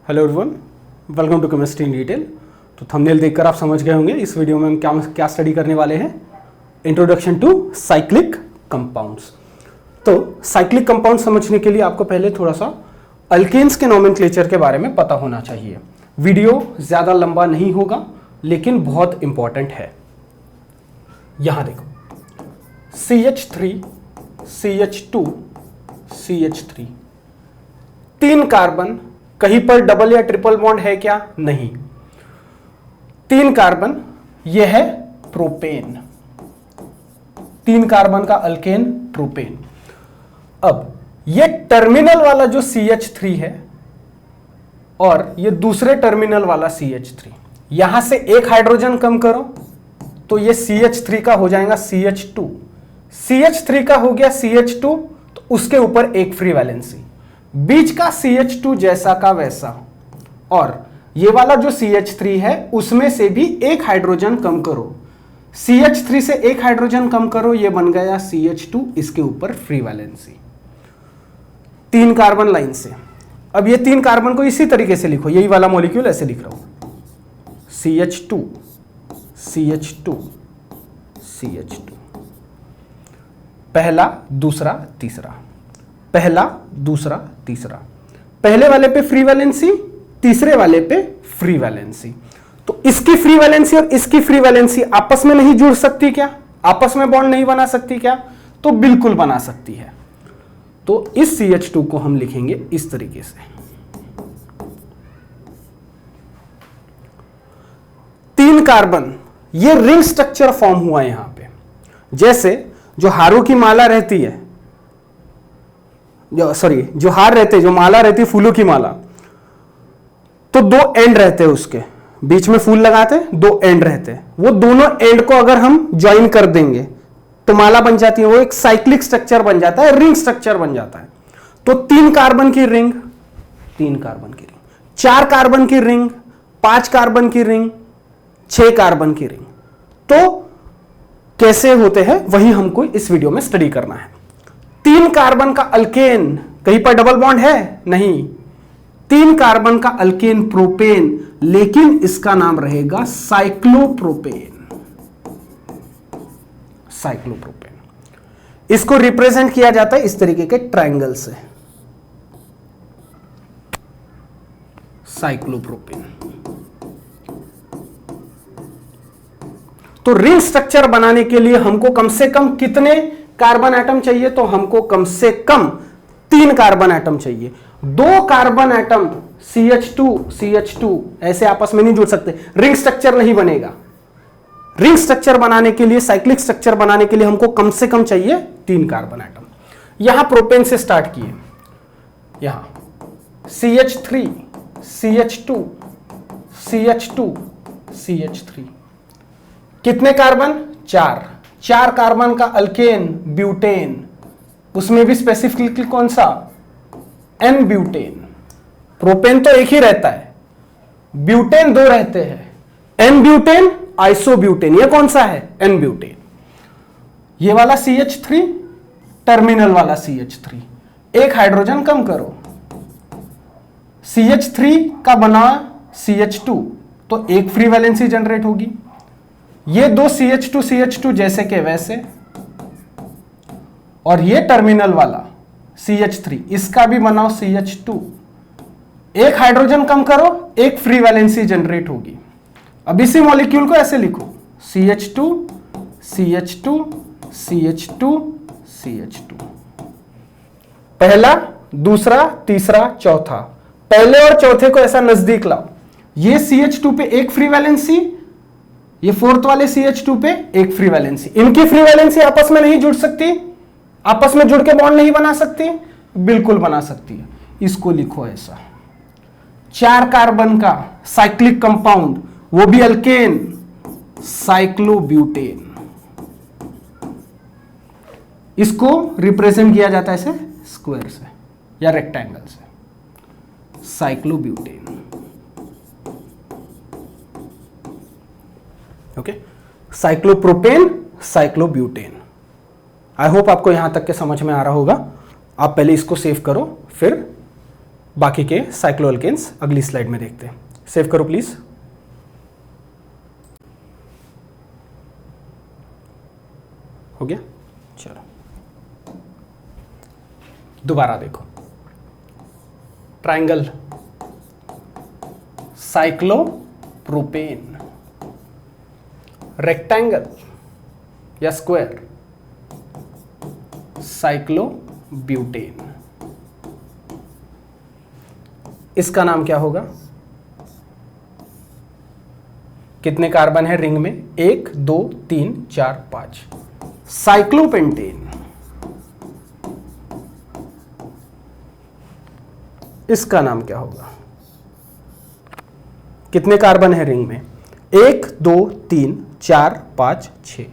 Hello everyone, welcome to chemistry in detail. तो thumbnail देखकर आप समझ गए होंगे इस वीडियो में हम क्या स्टडी करने वाले हैं। Introduction to cyclic compounds. तो साइक्लिक कंपाउंड समझने के लिए आपको पहले थोड़ा सा अल्केन्स के नोमेनक्लेचर के बारे में पता होना चाहिए। वीडियो ज़्यादा लंबा नहीं होगा लेकिन बहुत इंपॉर्टेंट है। यहां देखो, CH3, CH2, CH3, 3 कार्बन। कहीं पर डबल या ट्रिपल बॉन्ड है क्या? नहीं। 3 कार्बन, यह है प्रोपेन। 3 कार्बन का अल्केन प्रोपेन। अब ये टर्मिनल वाला जो CH3 है और ये दूसरे टर्मिनल वाला CH3, यहां से एक हाइड्रोजन कम करो तो ये CH3 का हो जाएगा CH2। CH3 का हो गया CH2, तो उसके ऊपर एक फ्री वैलेंसी, बीच का CH2 जैसा का वैसा, और ये वाला जो CH3 है उसमें से भी एक हाइड्रोजन कम करो। CH3 से एक हाइड्रोजन कम करो, ये बन गया CH2, इसके ऊपर फ्री वैलेंसी। 3 कार्बन लाइन से। अब ये 3 कार्बन को इसी तरीके से लिखो, यही वाला मॉलिक्यूल ऐसे लिख रहा हूं, CH2, CH2, CH2, पहला दूसरा तीसरा, पहला दूसरा तीसरा, पहले वाले पे फ्री वैलेंसी, तीसरे वाले पे फ्री वैलेंसी। तो इसकी फ्री वैलेंसी और इसकी फ्री वैलेंसी आपस में नहीं जुड़ सकती क्या? आपस में बॉन्ड नहीं बना सकती क्या? तो बिल्कुल बना सकती है। तो इस CH2 को हम लिखेंगे इस तरीके से। 3 कार्बन, ये रिंग स्ट्रक्चर फॉर्म हुआ यहां पे। जैसे जो हारों की माला रहती है, जो हार रहते, जो माला रहती है, फूलों की माला, तो 2 एंड रहते हैं, उसके बीच में फूल लगाते हैं, 2 एंड रहते हैं। वो दोनों एंड को अगर हम ज्वाइन कर देंगे तो माला बन जाती है, वो एक साइक्लिक स्ट्रक्चर बन जाता है, रिंग स्ट्रक्चर बन जाता है। तो 3 कार्बन की रिंग, 3 कार्बन की रिंग, 4 कार्बन की रिंग, 5 कार्बन की रिंग, 6 कार्बन की रिंग। तो कैसे होते हैं वही हमको इस वीडियो में स्टडी करना है। 3 कार्बन का अल्केन, कहीं पर डबल बॉन्ड है? नहीं। 3 कार्बन का अल्केन प्रोपेन, लेकिन इसका नाम रहेगा साइक्लोप्रोपेन। साइक्लोप्रोपेन। इसको रिप्रेजेंट किया जाता है इस तरीके के ट्रायंगल से, साइक्लोप्रोपेन। तो रिंग स्ट्रक्चर बनाने के लिए हमको कम से कम कितने कार्बन एटम चाहिए? तो हमको कम से कम 3 कार्बन एटम चाहिए। 2 कार्बन एटम CH2, CH2 ऐसे आपस में नहीं जुड़ सकते, रिंग स्ट्रक्चर नहीं बनेगा। रिंग स्ट्रक्चर बनाने के लिए, साइक्लिक स्ट्रक्चर बनाने के लिए हमको कम से कम चाहिए 3 कार्बन एटम। यहां प्रोपेन से स्टार्ट किए, यहां CH3, CH2, CH2, CH3, कितने कार्बन? 4 कार्बन का अल्केन ब्यूटेन, उसमें भी स्पेसिफिकली कौन सा? N butane. प्रोपेन तो एक ही रहता है, ब्यूटेन 2 रहते हैं, N ब्यूटेन, आइसोब्यूटेन। ये कौन सा है? N butane. ये वाला CH3, टर्मिनल वाला CH3, एक हाइड्रोजन कम करो, CH3 का बना CH2, तो एक फ्री वैलेंसी जनरेट होगी। ये 2 CH2, CH2 जैसे के वैसे, और ये टर्मिनल वाला CH3, इसका भी बनाओ CH2, एक हाइड्रोजन कम करो, एक फ्री वैलेंसी जनरेट होगी। अब इसी मॉलिक्यूल को ऐसे लिखो, CH2, CH2, CH2, CH2, पहला दूसरा तीसरा चौथा, पहले और चौथे को ऐसा नजदीक लाओ। ये CH2 पे एक फ्री वैलेंसी, ये 4th वाले CH2 पे एक फ्री वैलेंसी। इनकी फ्री वैलेंसी आपस में नहीं जुड़ सकती, आपस में जुड़ के बॉन्ड नहीं बना सकती? बिल्कुल बना सकती है। इसको लिखो ऐसा, 4 कार्बन का साइक्लिक कंपाउंड, वो भी अल्केन, साइक्लोब्यूटेन। इसको रिप्रेजेंट किया जाता है ऐसे स्क्वायर से या रेक्टेंगल से, cyclobutane. Okay, cyclopropane, cyclobutane. I hope आपको यहां तक के समझ में आ रहा होगा। आप पहले इसको सेव करो, फिर बाकी के साइक्लोअल्केन्स अगली स्लाइड में देखते हैं। सेव करो प्लीज। हो गया, चलो दोबारा देखो। ट्रायंगल, साइक्लोप्रोपेन, रेक्टेंगल या स्क्वायर, साइक्लोब्यूटेन। इसका नाम क्या होगा? कितने कार्बन है रिंग में? 1 2 3 4 5। साइक्लोपेंटेन। इसका नाम क्या होगा? कितने कार्बन है रिंग में? 1 2 3 4 5 6।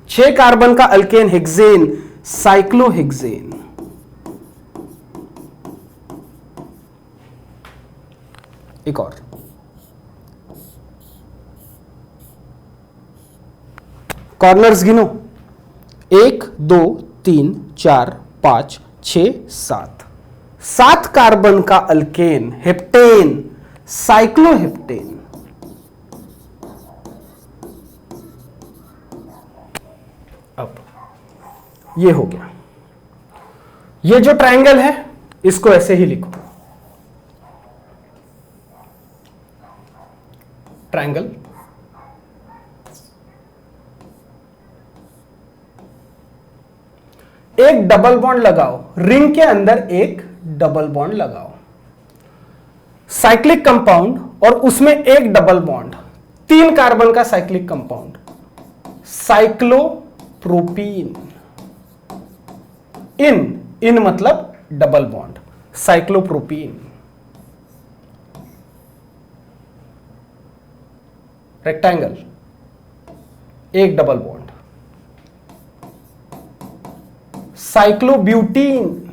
6 कार्बन का अल्केन हेक्सेन, साइक्लोहेक्सेन। एक और, कॉर्नर्स गिनो। 1 2 3 4 5 6 7। 7 कार्बन का अल्केन, हेप्टेन, साइक्लोहेप्टेन। अब ये हो गया। ये जो ट्रायंगल है इसको ऐसे ही लिखो। ट्रायंगल, एक डबल बॉन्ड लगाओ, रिंग के अंदर एक डबल बॉन्ड लगाओ। साइक्लिक कंपाउंड और उसमें एक डबल बॉन्ड, 3 कार्बन का साइक्लिक कंपाउंड, साइक्लोप्रोपीन। इन मतलब डबल बॉन्ड, साइक्लोप्रोपीन। रेक्टेंगल, एक डबल बॉन्ड, साइक्लोब्यूटीन।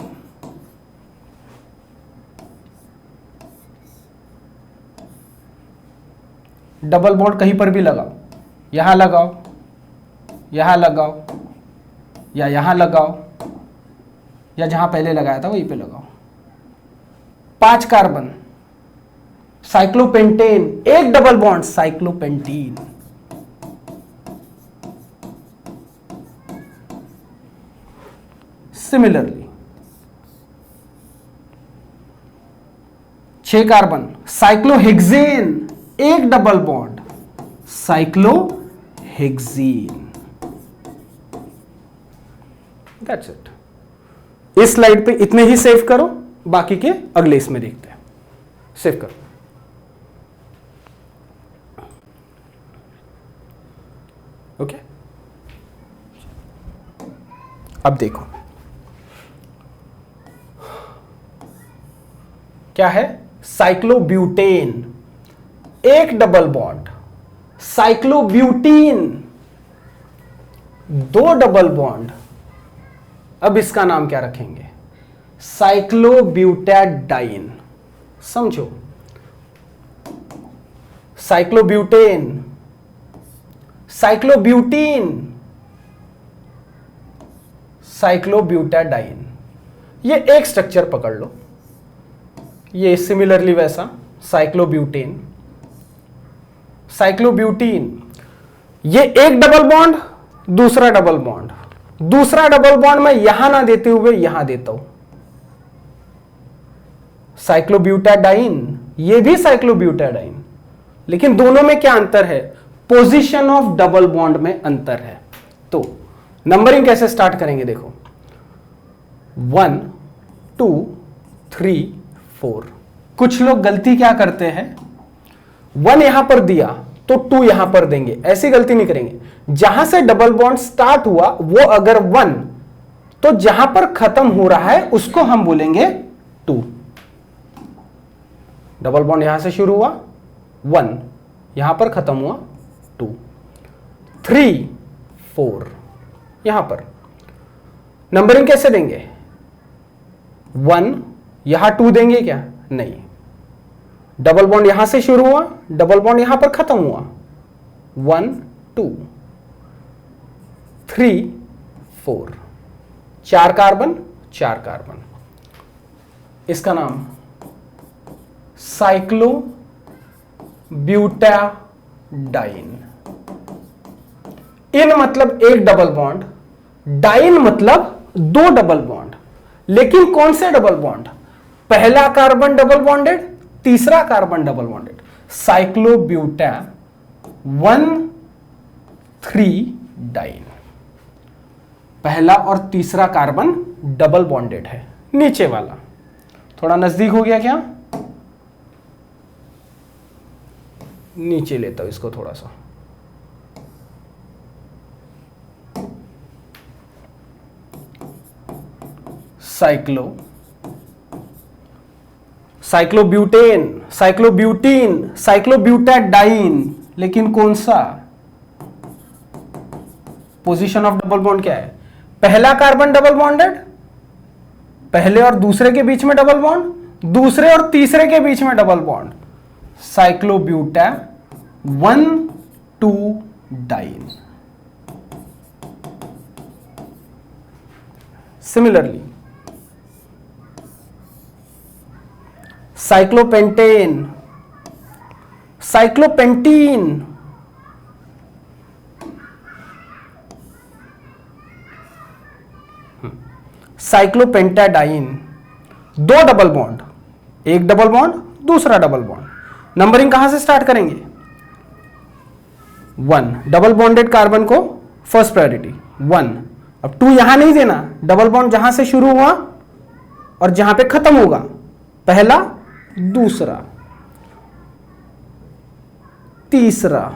डबल बॉन्ड कहीं पर भी लगाओ, यहां लगाओ, यहां लगाओ, या यहां लगाओ, या जहां पहले लगाया था वहीं पे लगाओ। 5 कार्बन, साइक्लोपेंटेन, एक double bond, cyclopentene. Similarly 6 carbon, cyclohexane, एक double bond, cyclohexene. That's it. इस स्लाइड पे इतने ही सेव करो, बाकी के अगले इसमें देखते हैं। सेव करो। ओके, अब देखो क्या है? साइक्लोब्यूटेन, एक डबल बॉन्ड, साइक्लोब्यूटीन, 2 डबल बॉन्ड। अब इसका नाम क्या रखेंगे? साइक्लोब्यूटैडाइन। समझो, साइक्लोब्यूटेन, साइक्लोब्यूटीन, साइक्लोब्यूटैडाइन। ये एक स्ट्रक्चर पकड़ लो, ये सिमिलरली वैसा, साइक्लोब्यूटेन, साइक्लोब्यूटीन। ये एक डबल बॉन्ड, दूसरा डबल बॉन्ड, दूसरा डबल बॉन्ड मैं यहां ना देते हुए यहां देता हूं, साइक्लोब्यूटाडाइन। ये भी साइक्लोब्यूटाडाइन, लेकिन दोनों में क्या अंतर है? पोजीशन ऑफ डबल बॉन्ड में अंतर है। तो नंबरिंग कैसे स्टार्ट करेंगे? देखो, 1 2 3 4। कुछ लोग गलती क्या करते हैं, 1 यहां पर दिया तो 2 यहां पर देंगे। ऐसी गलती नहीं करेंगे। जहां से डबल बॉन्ड स्टार्ट हुआ वो अगर 1, तो जहां पर खत्म हो रहा है उसको हम बोलेंगे 2। डबल बॉन्ड यहां से शुरू हुआ 1, यहां पर खत्म हुआ 2, 3 4। यहां पर नंबरिंग कैसे देंगे? 1 यहां 2 देंगे क्या? नहीं। डबल बॉन्ड यहां से शुरू हुआ, डबल बॉन्ड यहां पर खत्म हुआ, 1 2 3 4। 4 कार्बन, 4 कार्बन। इसका नाम साइक्लोब्यूटाडाइन। इन मतलब एक डबल बॉन्ड, डाइन मतलब दो डबल बॉन्ड। लेकिन कौन से डबल बॉन्ड? पहला कार्बन डबल बॉन्डेड, तीसरा कार्बन डबल बॉन्डेड। साइक्लोब्यूटा 1,3 डाइन। पहला और तीसरा कार्बन डबल बॉन्डेड है। नीचे वाला थोड़ा नजदीक हो गया क्या? नीचे लेता हूं इसको थोड़ा सा। Cyclobutane, cyclobutene, cyclobutadiene. लेकिन कौन सा? पोजीशन ऑफ डबल बॉन्ड क्या है? पहला कार्बन डबल बॉन्डेड, पहले और दूसरे के बीच में डबल बॉन्ड, दूसरे और तीसरे के बीच में double bond. Cyclobuta 1,2 diene. Similarly cyclopentane, cyclopentene, cyclopentadiene. दो डबल बॉन्ड, एक डबल बॉन्ड, दूसरा डबल बॉन्ड। नंबरिंग कहां से स्टार्ट करेंगे? 1 डबल बॉन्डेड कार्बन को फर्स्ट प्रायोरिटी 1। अब 2 यहां नहीं देना, डबल बॉन्ड जहां से शुरू हुआ और जहां पे खत्म होगा, पहला, दूसरा, तीसरा,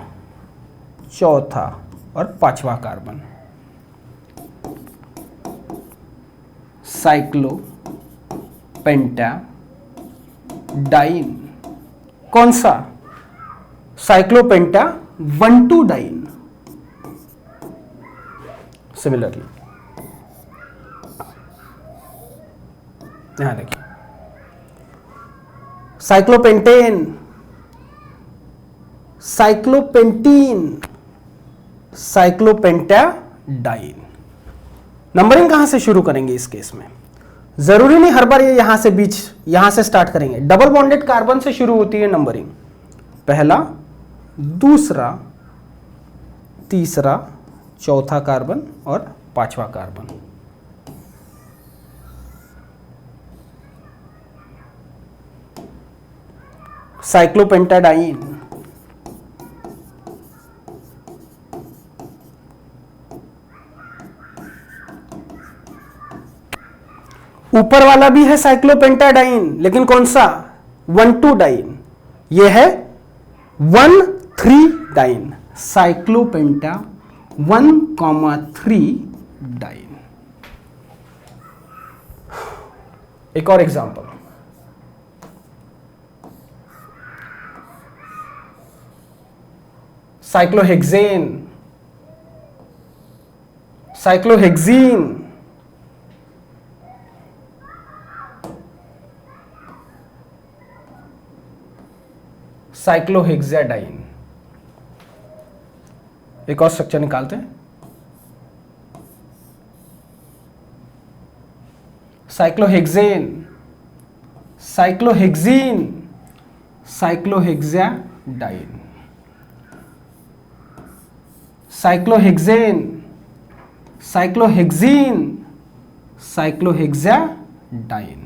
चौथा और पांचवा कार्बन। साइक्लोपेंटाडाइन। कौन सा? Cyclopenta 1,2 diene. सिमिलरली यहां देखिए, साइक्लोपेंटेन, साइक्लोपेंटीन, साइक्लोपेंटाडाइन। नंबरिंग कहां से शुरू करेंगे इस केस में? जरूरी नहीं हर बार ये यहां से बीच, यहां से स्टार्ट करेंगे। डबल बॉन्डेड कार्बन से शुरू होती है नंबरिंग। पहला, दूसरा, तीसरा, चौथा कार्बन और पांचवा कार्बन। साइक्लोपेंटाडाइन, ऊपर वाला भी है साइक्लोपेंटाडाइन, लेकिन कौन सा? 1,2 डाइन। यह है 1,3 डाइन। Cyclopenta 1,3 dine. एक और एग्जांपल, साइक्लोहेक्सेन, साइक्लोहेक्सीन, साइक्लोहेक्साडाइन। एक और स्ट्रक्चर निकालते हैं, cyclohexane, cyclohexene, cyclohexadiene. Cyclohexane, cyclohexene, cyclohexadiene.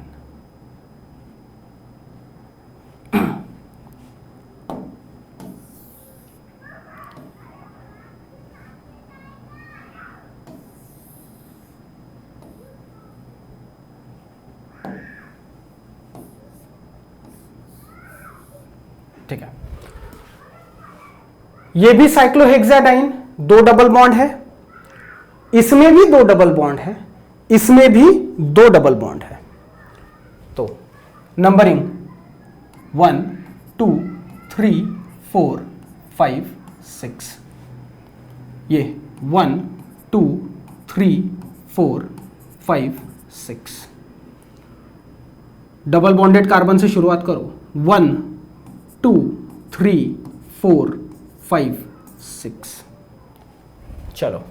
ठीक है, ये भी साइक्लोहेक्साडाइन, दो डबल बॉन्ड है, इसमें भी दो डबल बॉन्ड है, इसमें भी दो डबल बॉन्ड है। तो नंबरिंग 1 2 3 4 5 6, ये 1 2 3 4 5 6। डबल बॉन्डेड कार्बन से शुरुआत करो, 1 2 3 4 5 6। चलो,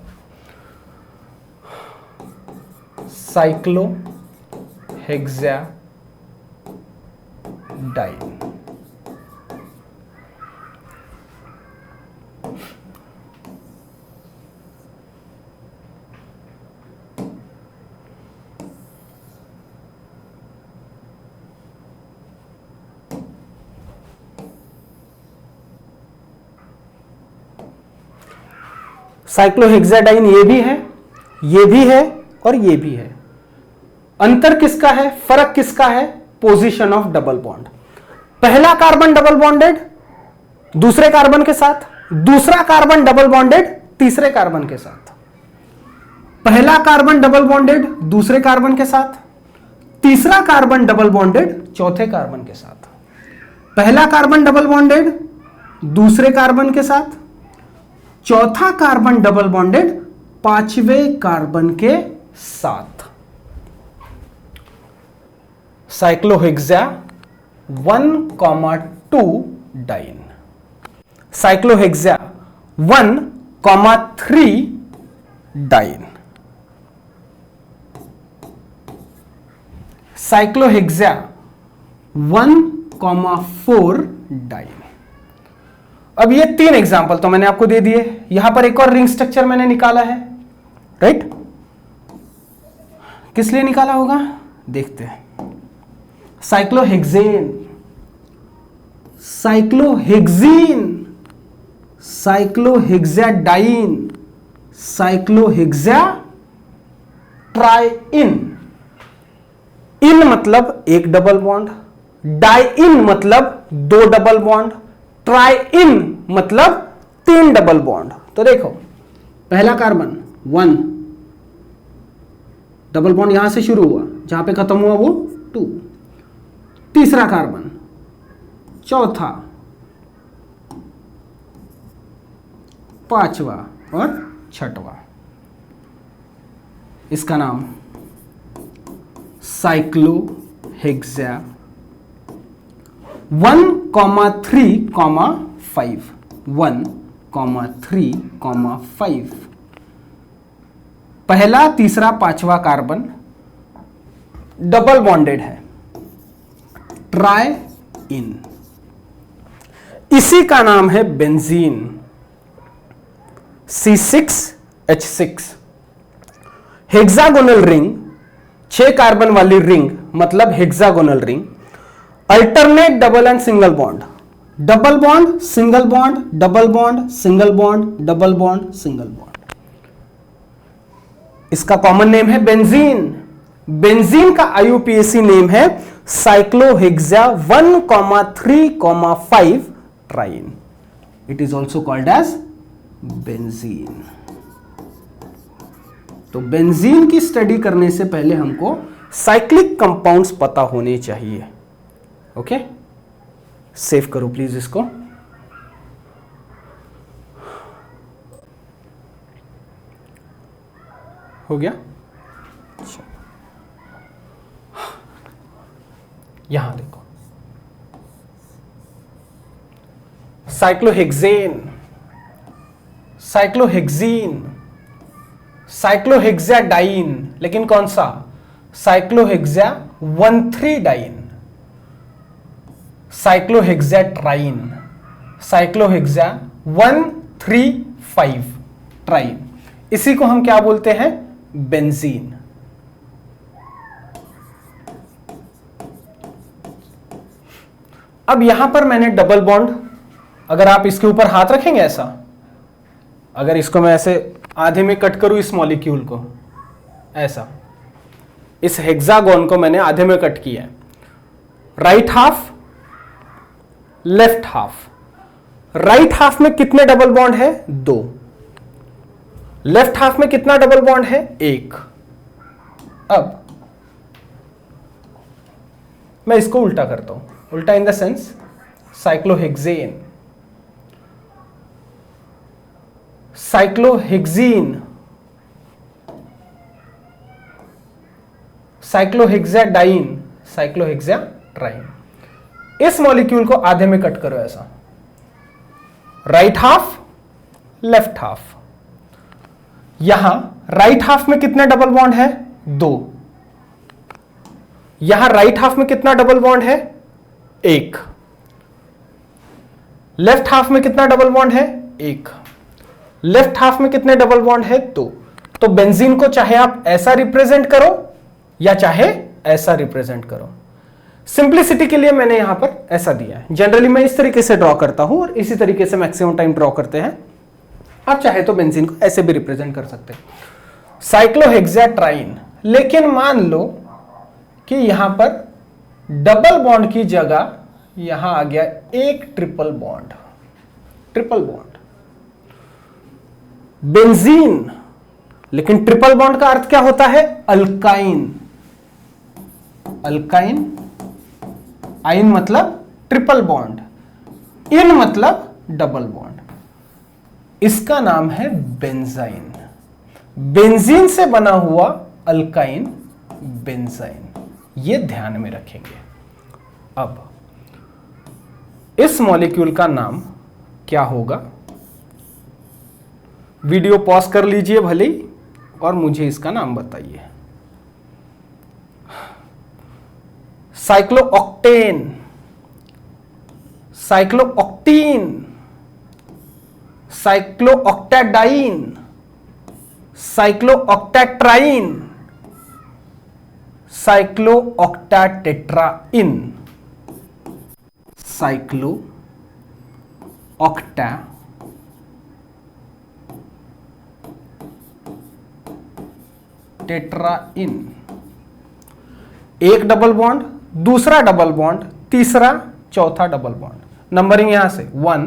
साइक्लोहेक्साडाइन। साइक्लोहेक्साडाइन ये भी है, ये भी है और ये भी है। अंतर किसका है, फर्क किसका है, पोजीशन ऑफ डबल बॉन्ड। पहला कार्बन डबल बॉन्डेड दूसरे कार्बन के साथ, दूसरा कार्बन डबल बॉन्डेड तीसरे कार्बन के साथ, पहला कार्बन डबल बॉन्डेड दूसरे कार्बन के साथ, तीसरा कार्बन डबल बॉन्डेड चौथे कार्बन के साथ, पहला कार्बन डबल बॉन्डेड दूसरे कार्बन के साथ, चौथा कार्बन डबल बॉन्डेड पांचवें कार्बन के साथ। साइक्लोहेक्सा 1,2 डाइन, साइक्लोहेक्सा 1,3 डाइन, साइक्लोहेक्सा 1,4 डाइन। अब ये 3 एग्जांपल तो मैंने आपको दे दिए। यहां पर एक और रिंग स्ट्रक्चर मैंने निकाला है, राइट? किस लिए निकाला होगा देखते हैं। Cyclohexane, cyclohexene, cyclohexadiene, cyclohexa triene. इन मतलब एक डबल बॉन्ड, डाइइन मतलब 2 डबल बॉन्ड, ट्राइइन मतलब 3 डबल बॉन्ड। तो देखो पहला कार्बन 1 डबल बॉन्ड यहां से शुरू हुआ, जहां पे खत्म हुआ वो 2, तीसरा कार्बन, चौथा, पांचवा और छठवा। इसका नाम साइक्लोहेक्सा 1,3,5, 1,3,5। पहला तीसरा पांचवा कार्बन डबल बॉन्डेड है, ट्राई इन। इसी का नाम है benzene, C6H6। Hexagonal ring, 6 carbon वाली रिंग मतलब hexagonal ring. Alternate double and single bond, double bond single bond, double bond single bond, double bond single bond. इसका कॉमन नेम है benzene. Benzene का IUPAC name है cyclohexa 1,3,5 triene. It is also called as benzene. तो benzene की study करने से पहले हमको साइक्लिक कंपाउंड्स पता होने चाहिए। ओके, सेव करो प्लीज इसको। हो गया? यहां देखो, साइक्लोहेक्सेन, साइक्लोहेक्सीन, साइक्लोहेक्साडाइन, लेकिन कौन सा? साइक्लोहेक्सा 1,3 डाइन, साइक्लोहेक्सा ट्राइन, साइक्लोहेक्सा 1,3,5 ट्राइन। इसी को हम क्या बोलते हैं? बेंजीन। अब यहां पर मैंने डबल बॉन्ड, अगर आप इसके ऊपर हाथ रखेंगे ऐसा, अगर इसको मैं ऐसे आधे में कट करूं इस मॉलिक्यूल को, ऐसा, इस हेक्सागोन को मैंने आधे में कट किया है, right half left half. Right half में कितने डबल बॉन्ड है? 2। लेफ्ट हाफ में कितना डबल बॉन्ड है? 1। अब मैं इसको उल्टा करता हूं, उल्टा in the sense cyclohexane, cyclohexene, cyclohexadiene, cyclohexa triene. इस मॉलिक्यूल को आधे में कट करो ऐसा, राइट हाफ लेफ्ट हाफ। यहां राइट हाफ में कितना डबल बॉन्ड है? 2। यहां राइट हाफ में कितना डबल बॉन्ड है? 1। लेफ्ट हाफ में कितना डबल बॉन्ड है? 1। लेफ्ट हाफ में कितने डबल बॉन्ड है? 2। तो बेंजीन को चाहे आप ऐसा रिप्रेजेंट करो या चाहे ऐसा रिप्रेजेंट करो। सिंप्लिसिटी के लिए मैंने यहां पर ऐसा दिया है। जनरली मैं इस तरीके से ड्रॉ करता हूं और इसी तरीके से मैक्सिमम टाइम ड्रॉ करते हैं। आप चाहे तो बेंजीन को ऐसे भी रिप्रेजेंट कर सकते हैं, साइक्लोहेक्साट्राइन। लेकिन मान लो कि यहां पर डबल बॉन्ड की जगह यहां आ गया एक ट्रिपल बॉन्ड, बेंजीन। लेकिन ट्रिपल बॉन्ड का अर्थ क्या होता है? अल्काइन। आइन मतलब ट्रिपल बॉन्ड, इन मतलब डबल बॉन्ड। इसका नाम है बेंजाइन। बेंजीन से बना हुआ अल्काइन बेंजाइन, ये ध्यान में रखेंगे। अब इस मॉलिक्यूल का नाम क्या होगा? वीडियो पॉज कर लीजिए भले ही और मुझे इसका नाम बताइए। साइक्लोऑक्टेन, साइक्लोऑक्टीन, साइक्लोऑक्टाडाइन, साइक्लोऑक्टाट्राइन, साइक्लोऑक्टाटेट्राइन, साइक्लोऑक्टाटेट्राइन। एक डबल बॉन्ड, दूसरा डबल बॉन्ड, तीसरा, चौथा डबल बॉन्ड। नंबरिंग यहां से 1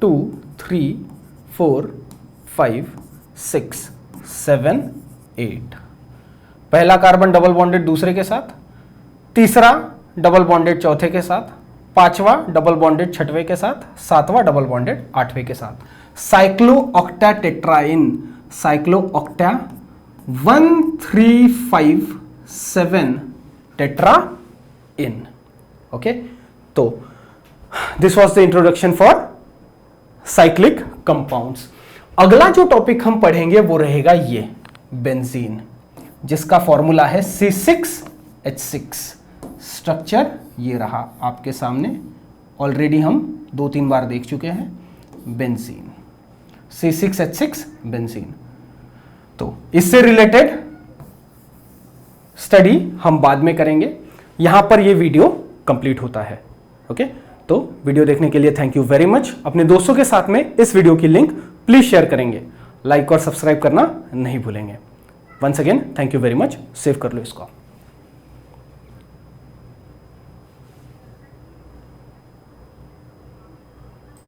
2 3 4 5 6 7 8। पहला कार्बन डबल बॉन्डेड दूसरे के साथ, तीसरा डबल बॉन्डेड चौथे के साथ, पांचवा डबल बॉन्डेड छठवें के साथ, सातवां डबल बॉन्डेड आठवें के साथ। साइक्लोऑक्टाटेट्राइन, साइक्लोऑक्टा 1 3 5 7 टेट्रा इन। ओके, तो this was the introduction for cyclic compounds. अगला जो टॉपिक हम पढ़ेंगे वो रहेगा ये बेंजीन, जिसका फॉर्मूला है C6H6। स्ट्रक्चर ये रहा आपके सामने, ऑलरेडी हम 2-3 बार देख चुके हैं। Benzene, C6H6 benzene. तो इससे रिलेटेड स्टडी हम बाद में करेंगे, यहां पर ये वीडियो कंप्लीट होता है। ओके, तो वीडियो देखने के लिए थैंक यू वेरी मच। अपने दोस्तों के साथ में इस वीडियो की लिंक प्लीज शेयर करेंगे, लाइक और सब्सक्राइब करना नहीं भूलेंगे। Once again thank you very much. Save कर लो इसको।